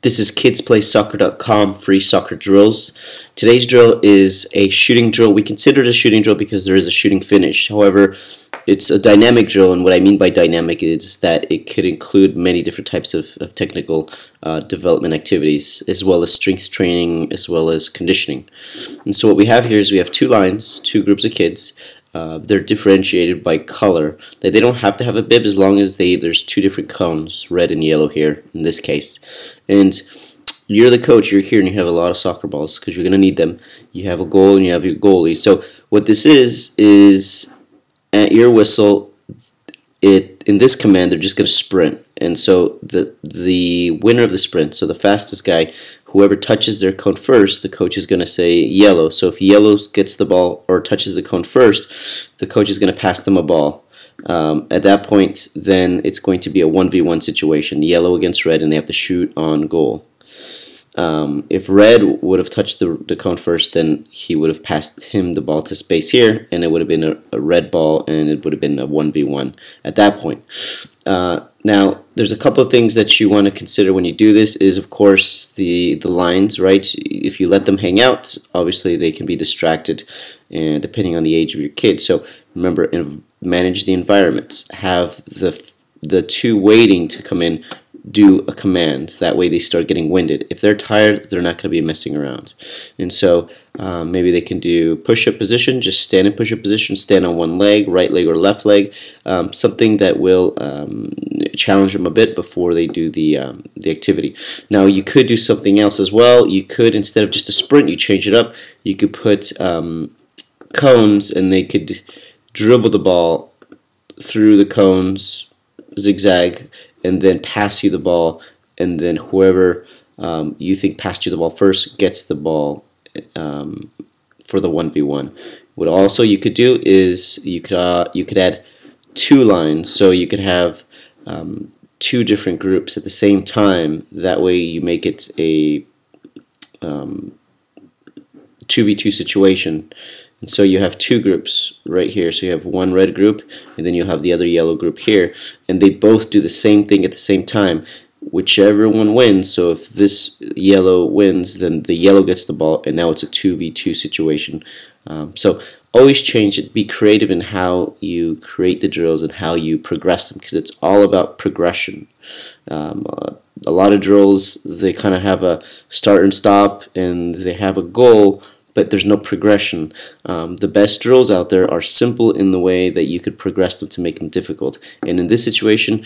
This is kidsplaySoccer.com free soccer drills. Today's drill is a shooting drill. We consider it a shooting drill because there is a shooting finish. However, it's a dynamic drill, and what I mean by dynamic is that it could include many different types of technical development activities, as well as strength training, as well as conditioning. And so what we have here is we have two lines, two groups of kids. They're differentiated by color. They don't have to have a bib as long as there's two different cones, red and yellow here in this case. And you're the coach, you're here, and you have a lot of soccer balls because you're going to need them. You have a goal and you have your goalie. So what this is at your whistle, in this command, they're just going to sprint. And so the winner of the sprint, so the fastest guy, whoever touches their cone first, the coach is going to say yellow. So if yellow gets the ball or touches the cone first, the coach is going to pass them a ball. At that point, then it's going to be a 1v1 situation, yellow against red, and they have to shoot on goal. If red would have touched the cone first, then he would have passed him the ball to space here, and it would have been a red ball, and it would have been a 1v1 at that point. Now, there's a couple of things that you want to consider when you do this is, of course, the lines, right? If you let them hang out, obviously they can be distracted, and depending on the age of your kid. So remember, manage the environments. Have the two waiting to come in do a command. That way they start getting winded. If they're tired, they're not going to be messing around. And so maybe they can do push-up position, just stand in push-up position, stand on one leg, right leg or left leg, something that will challenge them a bit before they do the activity. Now you could do something else as well. You could, instead of just a sprint, you change it up. You could put cones, and they could dribble the ball through the cones, zigzag, and then pass you the ball, and then whoever you think passed you the ball first gets the ball for the 1v1. What also you could do is you could add two lines, so you could have two different groups at the same time. That way you make it a 2v2 situation. And so you have two groups right here. So you have one red group, and then you have the other yellow group here, and they both do the same thing at the same time. Whichever one wins, so if this yellow wins, then the yellow gets the ball, and now it's a 2v2 situation. So always change it. Be creative in how you create the drills and how you progress them, because it's all about progression. A lot of drills, they kind of have a start and stop, and they have a goal, but there's no progression. The best drills out there are simple in the way that you could progress them to make them difficult. And in this situation,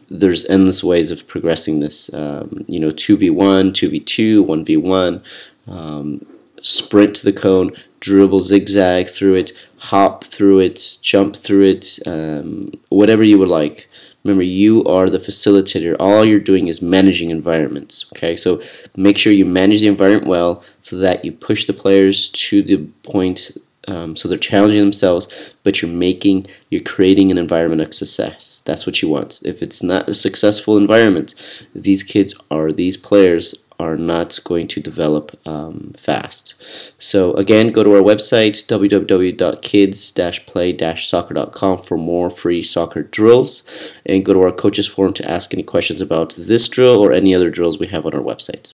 there's endless ways of progressing this. 2v1, 2v2, 1v1, sprint to the cone, dribble, zigzag through it, hop through it, jump through it, whatever you would like. Remember, you are the facilitator. All you're doing is managing environments. Okay, so make sure you manage the environment well, so that you push the players to the point, so they're challenging themselves, but you're creating an environment of success. That's what you want. If it's not a successful environment, these players are not going to develop fast. So again, go to our website, www.kids-play-soccer.com, for more free soccer drills, and go to our coaches forum to ask any questions about this drill or any other drills we have on our website.